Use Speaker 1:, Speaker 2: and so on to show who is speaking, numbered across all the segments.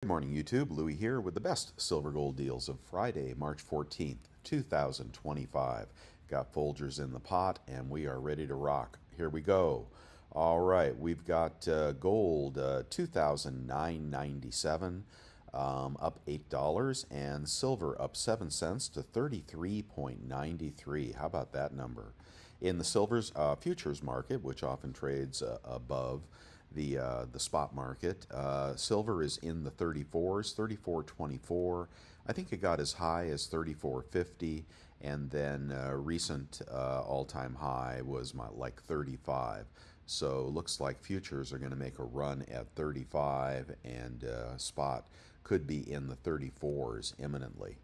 Speaker 1: Good morning, YouTube. Louie here with the best silver gold deals of Friday, March 14th, 2025. Got Folgers in the pot, and we are ready to rock. Here we go. All right, we've got gold 2,997, up $8, and silver up 7 cents to 33.93. How about that number? In the silver's futures market, which often trades above the spot market, silver is in the 34s, 34.24. I think it got as high as 34.50, and then recent all-time high was like 35. So looks like futures are going to make a run at 35, and spot could be in the 34s imminently.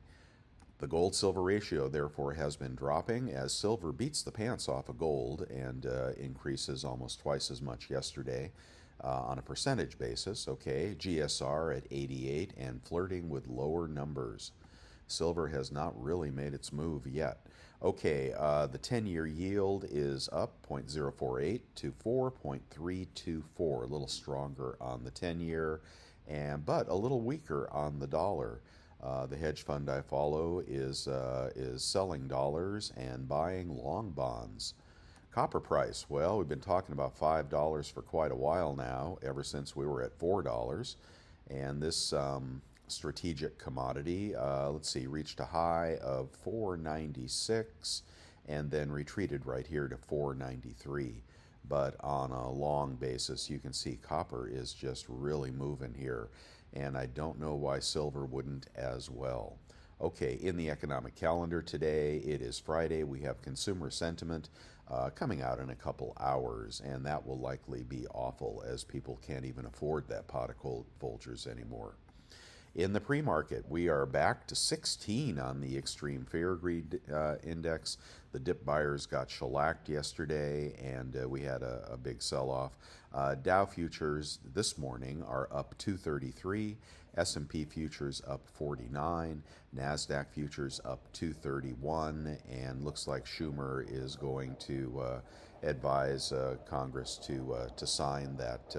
Speaker 1: The gold-silver ratio, therefore, has been dropping as silver beats the pants off of gold and increases almost twice as much yesterday on a percentage basis. Okay, GSR at 88 and flirting with lower numbers. Silver has not really made its move yet. Okay, the 10-year yield is up 0.048 to 4.324, a little stronger on the 10-year, but a little weaker on the dollar. The hedge fund I follow is selling dollars and buying long bonds. Copper price, well, we've been talking about $5 for quite a while now, ever since we were at $4. And this strategic commodity, let's see, reached a high of 496 and then retreated right here to 493. But on a long basis, you can see copper is just really moving here, and I don't know why silver wouldn't as well. Okay, in the economic calendar today, it is Friday. We have consumer sentiment coming out in a couple hours, and that will likely be awful as people can't even afford that pot of cold Folgers anymore. In the pre-market, we are back to 16 on the extreme fear greed index. The dip buyers got shellacked yesterday, and we had a big sell-off. Dow futures this morning are up 233. S&P futures up 49. NASDAQ futures up 231. And looks like Schumer is going to advise Congress to sign that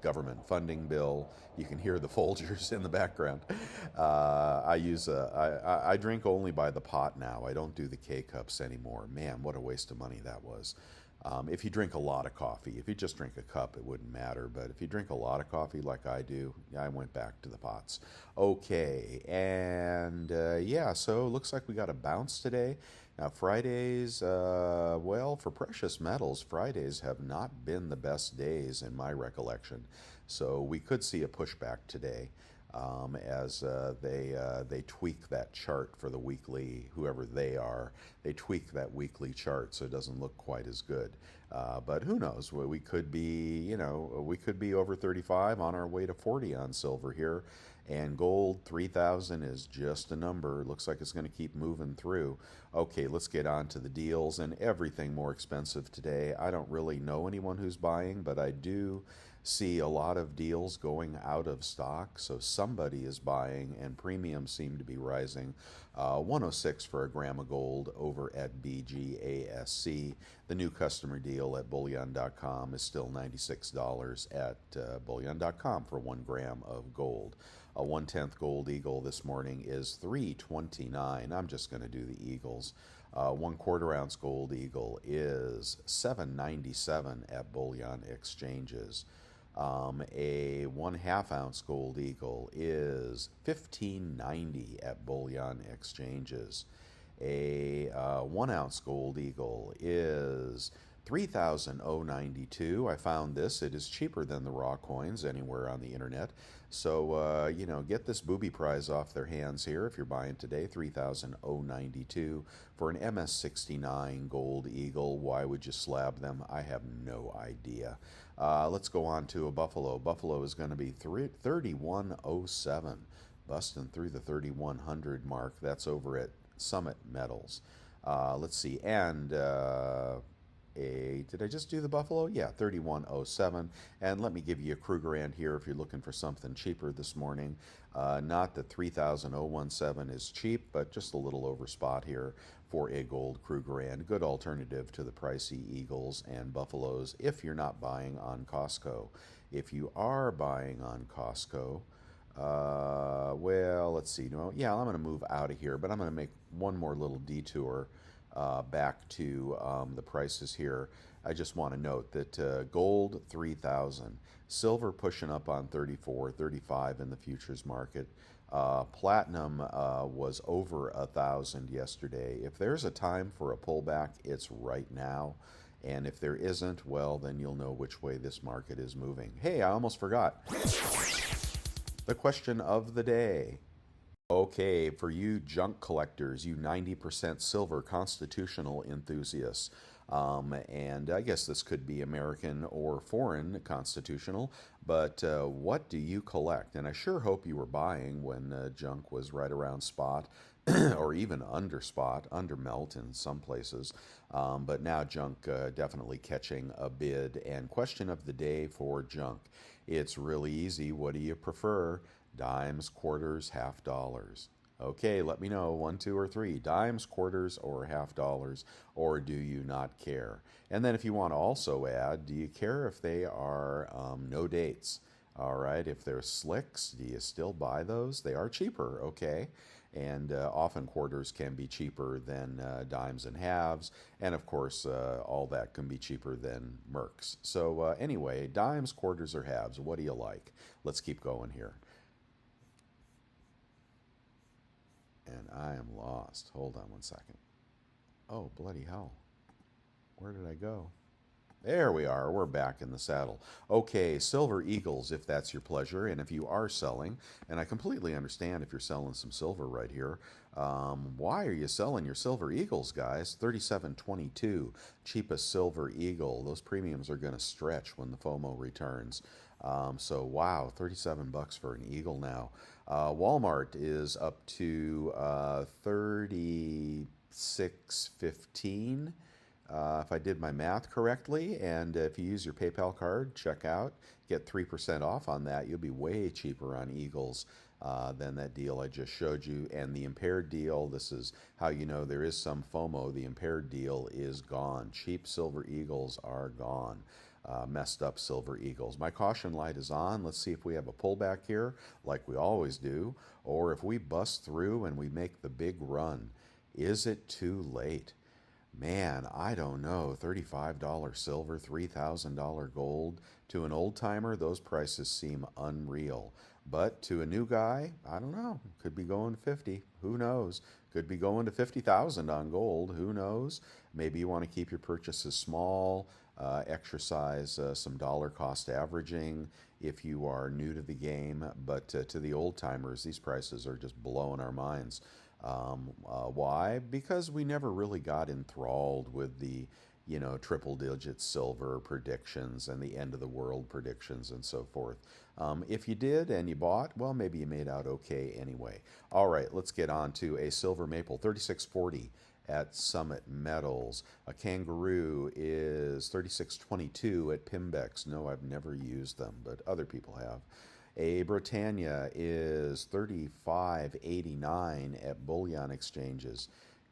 Speaker 1: government funding bill. You can hear the Folgers in the background. I drink only by the pot now. I don't do the K-cups anymore. Man, what a waste of money that was. If you drink a lot of coffee, if you just drink a cup, it wouldn't matter. But if you drink a lot of coffee like I do, I went back to the pots. Okay, and yeah, so it looks like we got a bounce today. Now, Fridays, well, for precious metals, Fridays have not been the best days in my recollection. So we could see a pushback today as they tweak that chart for the weekly, whoever they are. They tweak that weekly chart so it doesn't look quite as good. But who knows? We could be, we could be over 35 on our way to 40 on silver here. And gold, 3,000 is just a number. Looks like it's going to keep moving through. Okay, let's get on to the deals, and everything more expensive today. I don't really know anyone who's buying, but I do see a lot of deals going out of stock, so somebody is buying, and premiums seem to be rising. 106 for a gram of gold over at BGASC. The new customer deal at bullion.com is still $96 at bullion.com for 1 gram of gold. A 1/10 gold eagle this morning is $3.29. I'm just going to do the eagles. 1/4 ounce gold eagle is $7.97 at bullion exchanges. A 1/2 ounce gold eagle is $15.90 at bullion exchanges. A 1 ounce gold eagle is $3,092. I found this. It is cheaper than the raw coins anywhere on the internet. So, get this booby prize off their hands here if you're buying today. $3,092 for an MS69 gold eagle. Why would you slab them? I have no idea. Let's go on to a buffalo. Buffalo is going to be 3107, busting through the 3100 mark. That's over at Summit Metals. Let's see, and did I just do the buffalo? Yeah, 3107. And let me give you a Krugerrand here if you're looking for something cheaper this morning. Not that 3017 is cheap, but just a little over spot here for a gold Krugerrand. Good alternative to the pricey eagles and buffaloes if you're not buying on Costco. If you are buying on Costco, Well, let's see. No, yeah, I'm going to move out of here, but I'm going to make one more little detour back to the prices here. I just want to note that gold 3,000, silver pushing up on 34, 35 in the futures market. Platinum was over 1,000 yesterday. If there's a time for a pullback, it's right now. And if there isn't, well, then you'll know which way this market is moving. Hey, I almost forgot. The question of the day. Okay, for you junk collectors, you 90% silver constitutional enthusiasts, and I guess this could be American or foreign constitutional, but what do you collect? And I sure hope you were buying when junk was right around spot or even under spot, under melt in some places. But now junk definitely catching a bid. And question of the day for junk. It's really easy. What do you prefer? Dimes, quarters, half dollars. Okay, let me know, 1, 2, or 3. Dimes, quarters, or half dollars, or do you not care? And then if you want to also add, do you care if they are no dates? All right, if they're slicks, do you still buy those? They are cheaper, okay? And often quarters can be cheaper than dimes and halves. And of course, all that can be cheaper than mercs. So anyway, dimes, quarters, or halves, what do you like? Let's keep going here. And I am lost. Hold on one second. Oh, bloody hell. Where did I go? There we are. We're back in the saddle. Okay, silver eagles, if that's your pleasure, and if you are selling, and I completely understand if you're selling some silver right here. Why are you selling your silver eagles, guys? 37.22, cheapest silver eagle. Those premiums are going to stretch when the FOMO returns. So wow, 37 bucks for an eagle now. Walmart is up to 36.15. If I did my math correctly, and if you use your PayPal card, check out, get 3% off on that. You'll be way cheaper on Eagles than that deal I just showed you. And the impaired deal, this is how you know there is some FOMO. The impaired deal is gone. Cheap silver Eagles are gone. Messed up silver eagles. My caution light is on. Let's see if we have a pullback here, like we always do, or if we bust through and we make the big run. Is it too late? Man, I don't know. $35 silver, $3,000 gold. To an old timer, those prices seem unreal. But to a new guy, I don't know. Could be going to 50. Who knows? Could be going to 50,000 on gold. Who knows? Maybe you want to keep your purchases small, exercise some dollar cost averaging if you are new to the game. But to the old timers, these prices are just blowing our minds. Why? Because we never really got enthralled with the, triple digit silver predictions and the end of the world predictions and so forth. If you did and you bought, well, maybe you made out okay anyway. All right, let's get on to a silver maple, 36.40 at Summit Metals. A kangaroo is 36.22 at Pimbex. No, I've never used them, but other people have. A Britannia is 35.89 at bullion exchanges.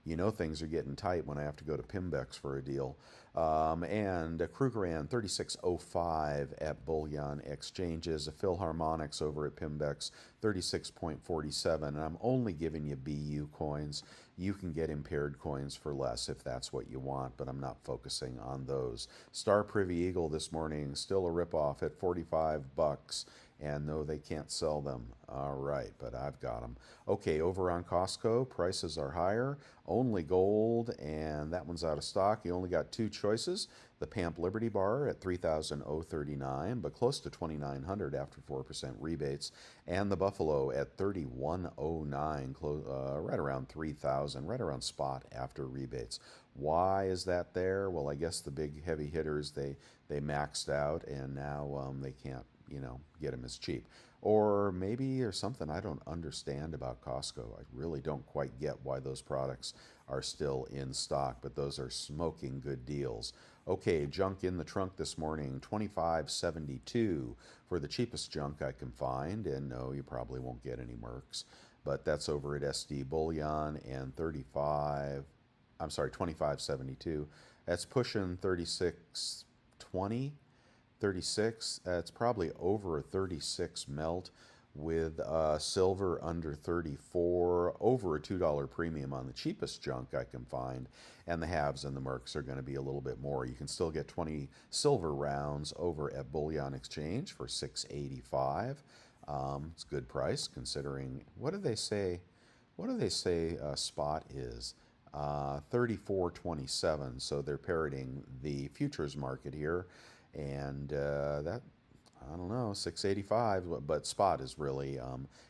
Speaker 1: You know things are getting tight when I have to go to Pimbex for a deal. And a Krugerrand 36.05 at bullion exchanges. A Philharmonics over at Pimbex 36.47. And I'm only giving you BU coins. You can get impaired coins for less if that's what you want, but I'm not focusing on those. Star Privy Eagle this morning, still a ripoff at 45 bucks. And no, they can't sell them. All right, but I've got them. Okay, over on Costco, prices are higher. Only gold, and that one's out of stock. You only got two choices. The Pamp Liberty Bar at $3,039, but close to $2,900 after 4% rebates. And the Buffalo at $3,109, right around $3,000, right around spot after rebates. Why is that there? Well, I guess the big heavy hitters, they maxed out, and now they can't get them as cheap. Or maybe there's something I don't understand about Costco. I really don't quite get why those products are still in stock, but those are smoking good deals. Okay, junk in the trunk this morning, $25.72 for the cheapest junk I can find, and no, you probably won't get any mercs, but that's over at SD Bullion, and 25.72. That's pushing 36.20. 36, it's probably over a 36 melt. with silver under 34, over a $2 premium on the cheapest junk I can find, and the halves and the mercs are going to be a little bit more. You can still get 20 silver rounds over at Bullion Exchange for 685. It's a good price considering, what do they say? What do they say spot is? 34.27. So they're parroting the futures market here, and that, I don't know, 685, but spot is really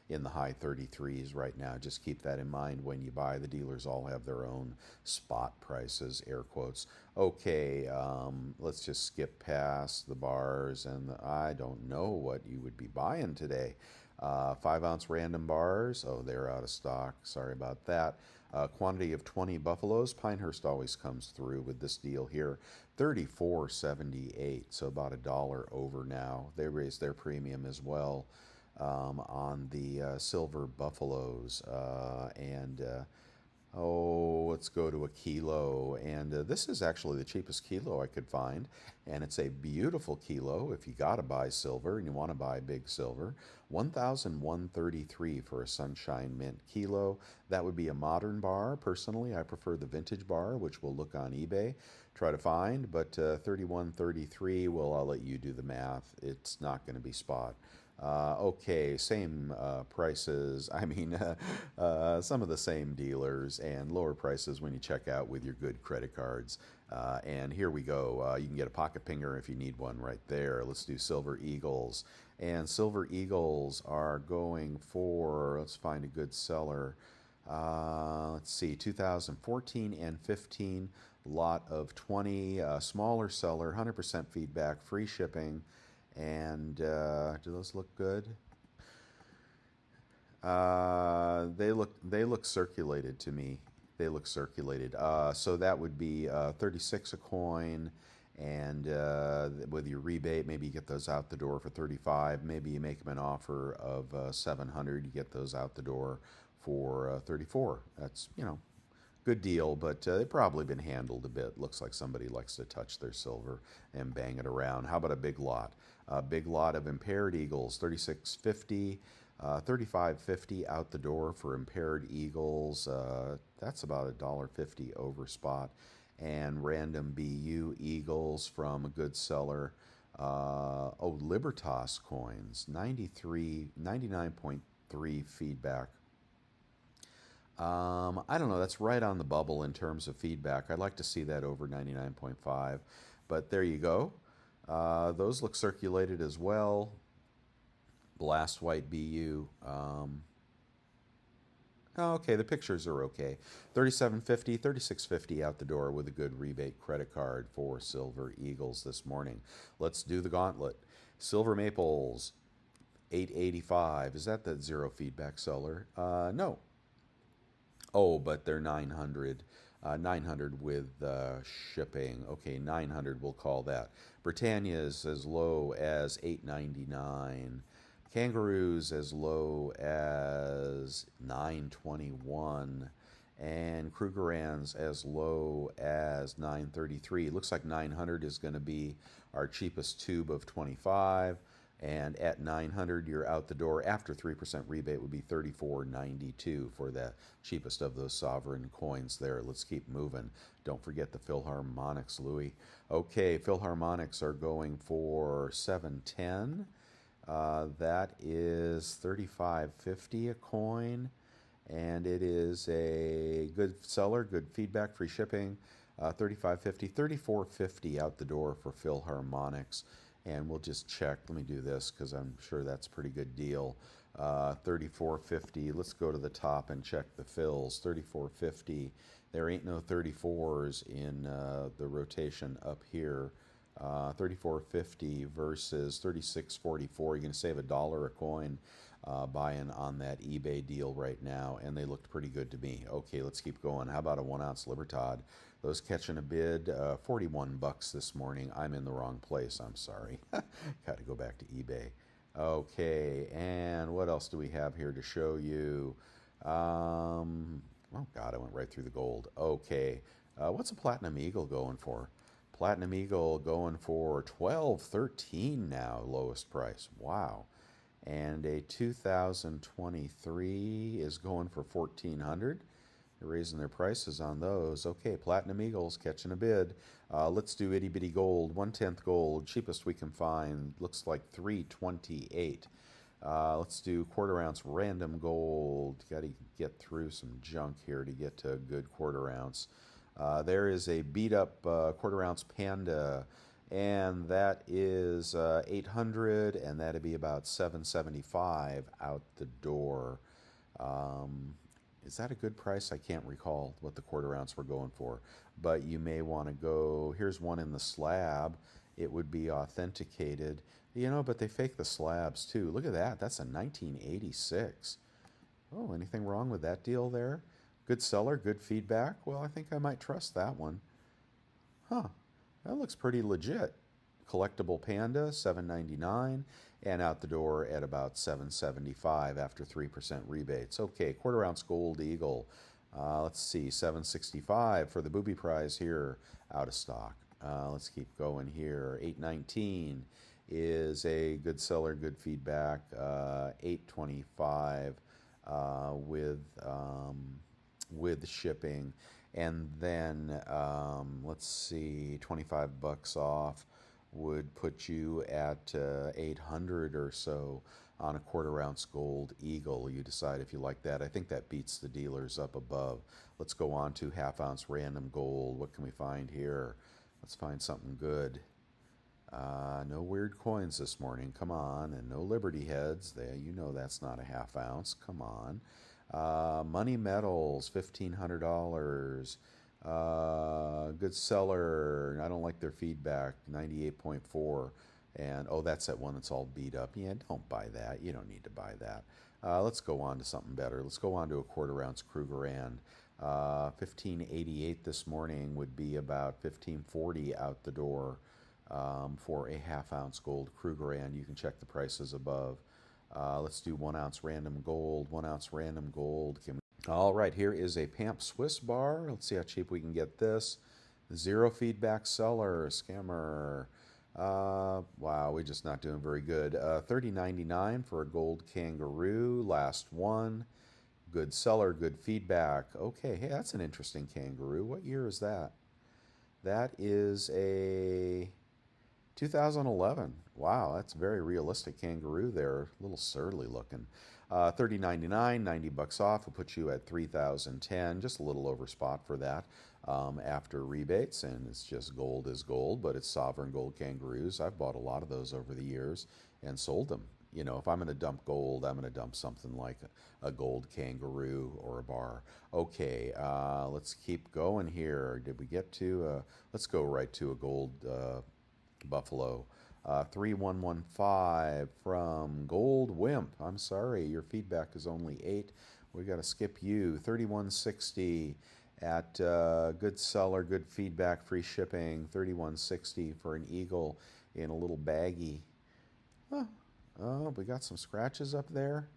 Speaker 1: in the high 33s right now. Just keep that in mind when you buy. The dealers all have their own spot prices, air quotes. Okay, let's just skip past the bars, and I don't know what you would be buying today. 5-ounce random bars, oh, they're out of stock. Sorry about that. Quantity of 20 buffaloes. Pinehurst always comes through with this deal here. 34.78, so about $1 over now. They raised their premium as well on the silver buffaloes. Oh, let's go to a kilo. And this is actually the cheapest kilo I could find. And it's a beautiful kilo if you got to buy silver and you want to buy big silver. 1,133 for a Sunshine Mint kilo. That would be a modern bar. Personally, I prefer the vintage bar, which we'll look on eBay, try to find. But 3133, well, I'll let you do the math. It's not going to be spot. Okay, same prices. I mean, some of the same dealers and lower prices when you check out with your good credit cards. And here we go. You can get a pocket pinger if you need one right there. Let's do Silver Eagles. And Silver Eagles are going for, let's find a good seller. Let's see, 2014 and 15, lot of 20, smaller seller, 100% feedback, free shipping. And do those look good? They look circulated to me. They look circulated. So that would be 36 a coin, and with your rebate, maybe you get those out the door for 35. Maybe you make them an offer of 700. You get those out the door for 34. That's, you know, good deal, but they've probably been handled a bit. Looks like somebody likes to touch their silver and bang it around. How about a big lot? A big lot of impaired eagles, 36.50, 35.50 out the door for impaired eagles. That's about $1.50 over spot. And random BU eagles from a good seller. Oh, Libertas coins, 99.3 feedback. I don't know, that's right on the bubble in terms of feedback. I'd like to see that over 99.5, but there you go. Those look circulated as well. Blast White BU. Okay, the pictures are okay. 37.50, 36.50 out the door with a good rebate credit card for Silver Eagles this morning. Let's do the gauntlet. Silver Maples, 885. Is that the zero feedback seller? No. Oh, but they're 900. 900 with shipping. Okay, 900 we'll call that. Britannia's as low as 899. Kangaroos as low as 921. And Krugerrands as low as 933. Looks like 900 is going to be our cheapest tube of 25. And at 900, you're out the door. After 3% rebate would be 34.92 for the cheapest of those sovereign coins there. Let's keep moving. Don't forget the Philharmonics, Louis. Okay, Philharmonics are going for 710. That is 35.50 a coin. And it is a good seller, good feedback, free shipping. 35.50, 34.50 out the door for Philharmonics. And we'll just check. Let me do this because I'm sure that's a pretty good deal. 34.50. Let's go to the top and check the fills. 34.50. There ain't no 34s in the rotation up here. 34.50 versus 36.44. You're going to save $1 a coin buying on that eBay deal right now, and they looked pretty good to me. Okay, let's keep going. How about a 1-ounce Libertad? Those catching a bid, 41 bucks this morning. I'm in the wrong place. I'm sorry. Got to go back to eBay. Okay, and what else do we have here to show you? Oh God, I went right through the gold. Okay, what's a Platinum Eagle going for? Platinum Eagle going for 12.13 now, lowest price. Wow. And a 2023 is going for 1400. They're raising their prices on those. Okay, Platinum Eagles catching a bid. Let's do itty bitty gold, 1/10 gold, cheapest we can find. Looks like 328. Let's do quarter ounce random gold. Got to get through some junk here to get to a good quarter ounce. There is a beat up quarter ounce panda, and that is 800, and that'd be about 775 out the door. Um, is that a good price? I can't recall what the quarter ounce we're going for, but you may want to go. Here's one in the slab. It would be authenticated, but they fake the slabs too. Look at that. That's a 1986. Oh, anything wrong with that deal there? Good seller, good feedback. Well, I think I might trust that one. Huh, that looks pretty legit. Collectible Panda, $7.99, and out the door at about $7.75 after 3% rebates. Okay, quarter ounce gold eagle. Let's see, $7.65 for the booby prize here, out of stock. Let's keep going here. $8.19 is a good seller, good feedback. $8.25 with shipping. And then let's see, 25 bucks off would put you at 800 or so on a quarter ounce gold eagle. You decide if you like that. I think that beats the dealers up above. Let's go on to half ounce random gold. What can we find here? Let's find something good. No weird coins this morning. Come on. And no Liberty heads. There, that's not a half ounce. Come on. Money metals, $1,500. Good seller. I don't like their feedback. 98.4. And that's that one that's all beat up. Yeah, don't buy that. You don't need to buy that. Let's go on to something better. Let's go on to a quarter ounce Krugerrand. 1588 this morning would be about 1540 out the door for a half ounce gold Krugerrand. You can check the prices above. Let's do 1 ounce random gold. 1 ounce random gold. All right, here is a Pamp Swiss bar. Let's see how cheap we can get this. Zero feedback seller, scammer. Wow, we're just not doing very good. $30.99 for a gold kangaroo. Last one. Good seller, good feedback. Okay, hey, that's an interesting kangaroo. What year is that? That is a 2011. Wow, that's a very realistic kangaroo there. A little surly looking. $30.99, 90 bucks off will put you at $3,010. Just a little over spot for that after rebates. And it's just gold is gold, but it's sovereign gold kangaroos. I've bought a lot of those over the years and sold them. If I'm going to dump gold, I'm going to dump something like a gold kangaroo or a bar. Okay, let's keep going here. Did we get to, let's go right to a gold buffalo. 3115 from Gold Wimp. I'm sorry, your feedback is only 8. We got to skip you. 3160 at good seller, good feedback, free shipping. 3160 for an eagle in a little baggie. Oh, we got some scratches up there.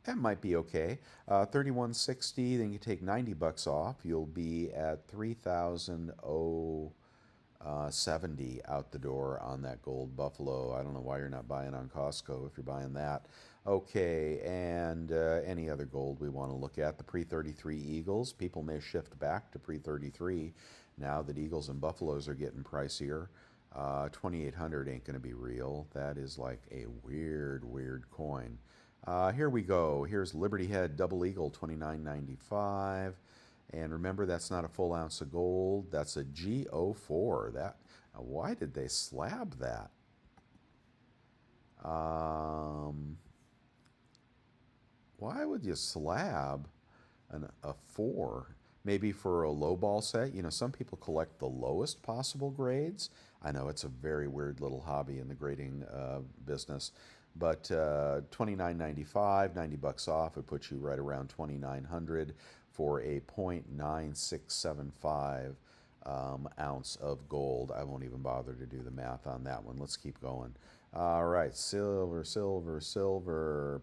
Speaker 1: That might be okay. 3160, then you take 90 bucks off. You'll be at 3,070 out the door on that gold buffalo. I don't know why you're not buying on Costco if you're buying that. Okay, and any other gold we want to look at. The pre-33 Eagles. People may shift back to pre-33 now that Eagles and Buffaloes are getting pricier. 2,800 ain't going to be real. That is like a weird coin. Here we go. Here's Liberty Head Double Eagle, $29.95. And remember, that's not a full ounce of gold. That's a G04. Why did they slab that? Why would you slab a 4? Maybe for a low ball set. Some people collect the lowest possible grades. I know it's a very weird little hobby in the grading business. But $29.95, 90 bucks off, would put you right around 2,900 for a 0.9675 ounce of gold. I won't even bother to do the math on that one. Let's keep going. All right, silver.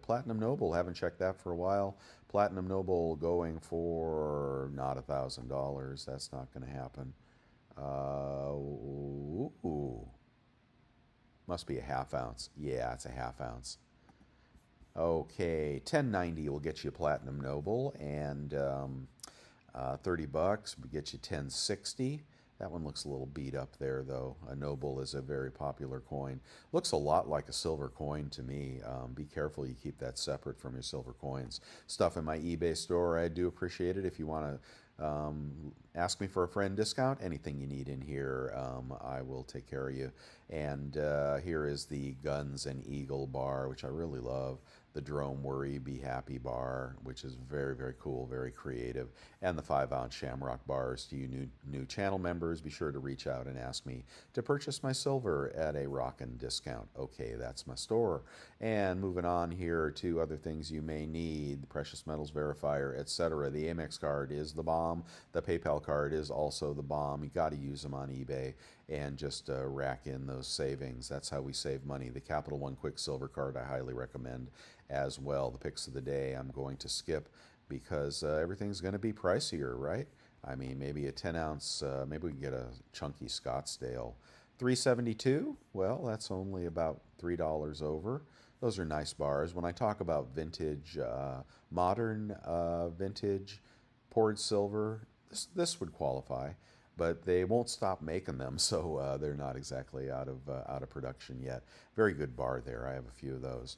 Speaker 1: Platinum Noble, haven't checked that for a while. Platinum Noble going for not $1,000. That's not going to happen. Ooh. Must be a half ounce. Yeah, it's a half ounce. Okay, 1090 will get you a Platinum Noble, and $30 will get you 1060. That one looks a little beat up there, though. A Noble is a very popular coin. Looks a lot like a silver coin to me. Be careful you keep that separate from your silver coins. Stuff in my eBay store, I do appreciate it. If you want to ask me for a friend discount, anything you need in here, I will take care of you. And here is the Guns and Eagle bar, which I really love. The Drone Worry Be Happy bar, which is very, very cool, very creative. And the 5-ounce Shamrock bars. To you new channel members, be sure to reach out and ask me to purchase my silver at a rockin' discount. Okay, that's my store. And moving on here to other things you may need, the precious metals verifier, etc. The Amex card is the bomb. The PayPal card is also the bomb. You got to use them on eBay and just rack in those savings. That's how we save money. The Capital One Quicksilver card I highly recommend as well. The picks of the day I'm going to skip because everything's going to be pricier, right? I mean, maybe a 10-ounce, maybe we can get a chunky Scottsdale. 372, well, that's only about $3 over. Those are nice bars. When I talk about vintage, modern vintage poured silver, this would qualify, but they won't stop making them, so they're not exactly out of production yet. Very good bar there. I have a few of those.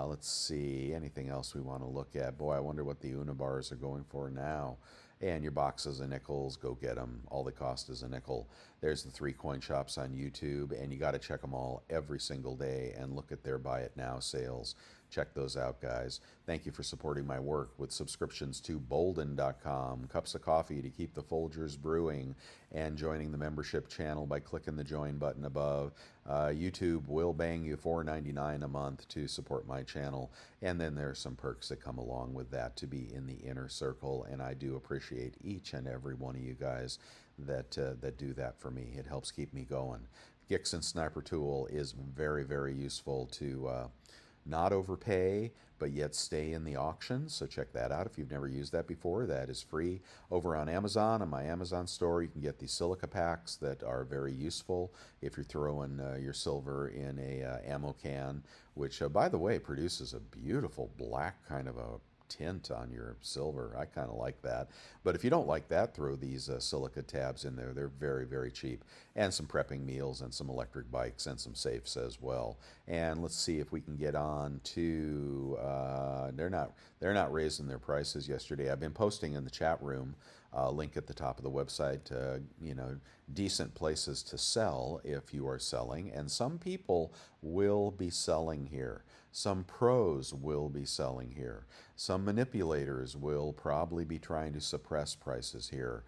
Speaker 1: Let's see, anything else we want to look at? Boy, I wonder what the Una bars are going for now. And your boxes of nickels, go get them. All they cost is a nickel. There's the 3 coin shops on YouTube, and you got to check them all every single day and look at their buy it now sales. Check those out, guys. Thank you for supporting my work with subscriptions to bolden.com, cups of coffee to keep the Folgers brewing, and joining the membership channel by clicking the join button above. YouTube will bang you $4.99 a month to support my channel, and then there are some perks that come along with that to be in the inner circle, and I do appreciate each and every one of you guys that do that for me. It helps keep me going. Gixxon Sniper Tool is very, very useful to not overpay, but yet stay in the auction. So check that out if you've never used that before. That is free over on Amazon. On my Amazon store, you can get these silica packs that are very useful if you're throwing your silver in a ammo can, which, by the way, produces a beautiful black kind of a tint on your silver. I kind of like that. But if you don't like that, throw these silica tabs in there. They're very, very cheap. And some prepping meals and some electric bikes and some safes as well. And let's see if we can get on to they're not raising their prices yesterday. I've been posting in the chat room, link at the top of the website, decent places to sell if you are selling. And some people will be selling here. Some pros will be selling here. Some manipulators will probably be trying to suppress prices here.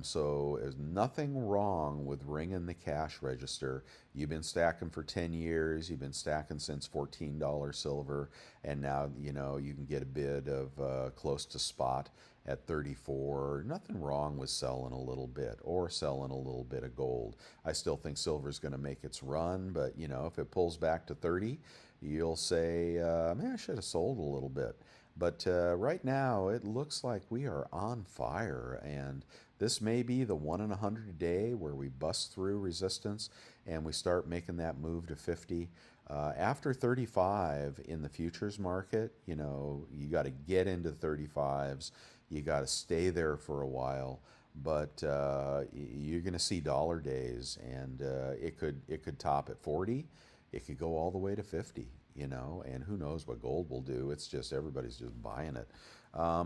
Speaker 1: So there's nothing wrong with ringing the cash register. You've been stacking for 10 years. You've been stacking since $14 silver. And now, you can get a bid of close to spot at 34. Nothing wrong with selling a little bit or selling a little bit of gold. I still think silver is going to make its run, but if it pulls back to 30, you'll say, man, I should have sold a little bit. But right now, it looks like we are on fire, and this may be the 1 in 100 a day where we bust through resistance and we start making that move to 50. After 35 in the futures market, you got to get into 35s. You got to stay there for a while. But you're going to see dollar days, and it could top at 40. It could go all the way to 50, and who knows what gold will do. It's just everybody's just buying it.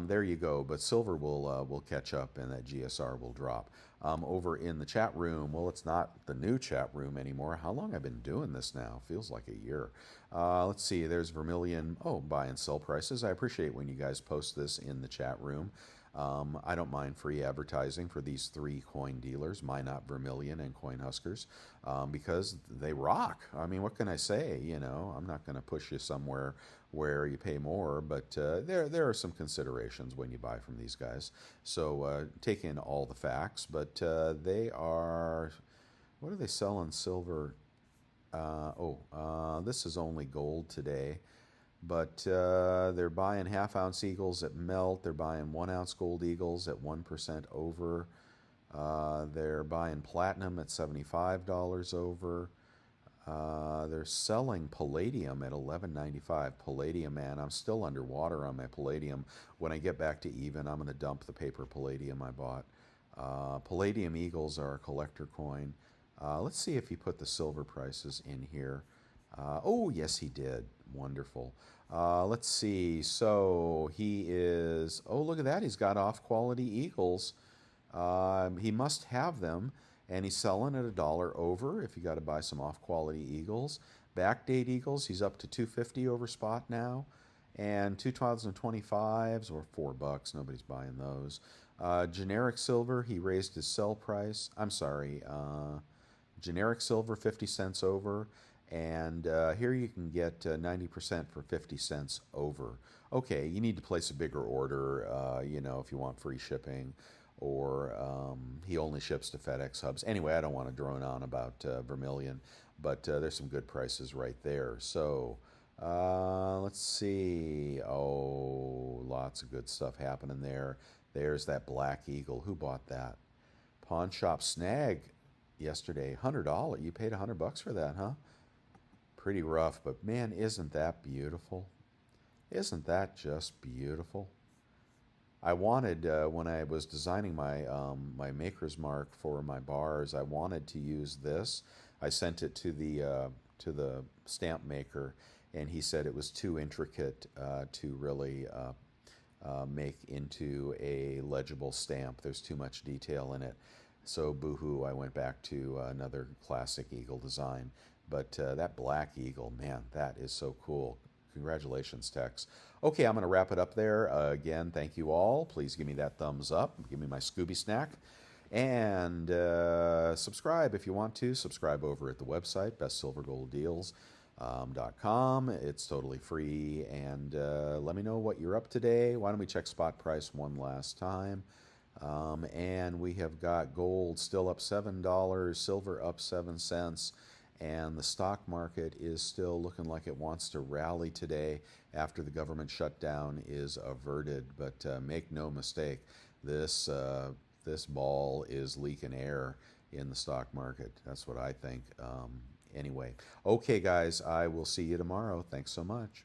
Speaker 1: There you go. But silver will catch up, and that GSR will drop. Over in the chat room, well, it's not the new chat room anymore. How long I've been doing this now? Feels like a year. Let's see. There's Vermilion. Oh, buy and sell prices. I appreciate when you guys post this in the chat room. I don't mind free advertising for these 3 coin dealers, Minot, Vermilion, and Coin Huskers, because they rock. I mean, what can I say? I'm not going to push you somewhere where you pay more, but there are some considerations when you buy from these guys. So take in all the facts, but they are, what are they selling silver? This is only gold today. But they're buying half-ounce eagles at melt. They're buying 1-ounce gold eagles at 1% over. They're buying platinum at $75 over. They're selling palladium at 11.95. Palladium, man, I'm still underwater on my palladium. When I get back to even, I'm going to dump the paper palladium I bought. Palladium Eagles are a collector coin. Let's see if he put the silver prices in here. Oh, yes, he did. Wonderful. Let's see. So he is. Oh, look at that. He's got off quality Eagles. He must have them, and he's selling at $1 over if you got to buy some off quality Eagles. Backdate Eagles, he's up to 250 over spot now. And 2025s or $4. Nobody's buying those. Generic silver, he raised his sell price. I'm sorry. Generic silver 50 cents over, and here you can get 90% for 50 cents over. Okay, you need to place a bigger order, if you want free shipping, or he only ships to FedEx hubs. Anyway, I don't want to drone on about Vermilion, but there's some good prices right there. So let's see. Oh, lots of good stuff happening there. There's that Black Eagle. Who bought that? Pawn Shop Snag yesterday. $100. You paid $100 for that, huh? Pretty rough, but man, isn't that beautiful? Isn't that just beautiful? I wanted when I was designing my maker's mark for my bars, I wanted to use this. I sent it to the stamp maker, and he said it was too intricate to really make into a legible stamp. There's too much detail in it. So boohoo, I went back to another classic eagle design. But that Black Eagle, man, that is so cool. Congratulations, Tex. Okay, I'm going to wrap it up there. Again, thank you all. Please give me that thumbs up. Give me my Scooby snack. And subscribe if you want to. Subscribe over at the website, bestsilvergolddeals.com. It's totally free. And let me know what you're up today. Why don't we check spot price one last time? And we have got gold still up $7, silver up 7 cents. And the stock market is still looking like it wants to rally today after the government shutdown is averted. But make no mistake, this ball is leaking air in the stock market. That's what I think. Anyway, okay, guys, I will see you tomorrow. Thanks so much.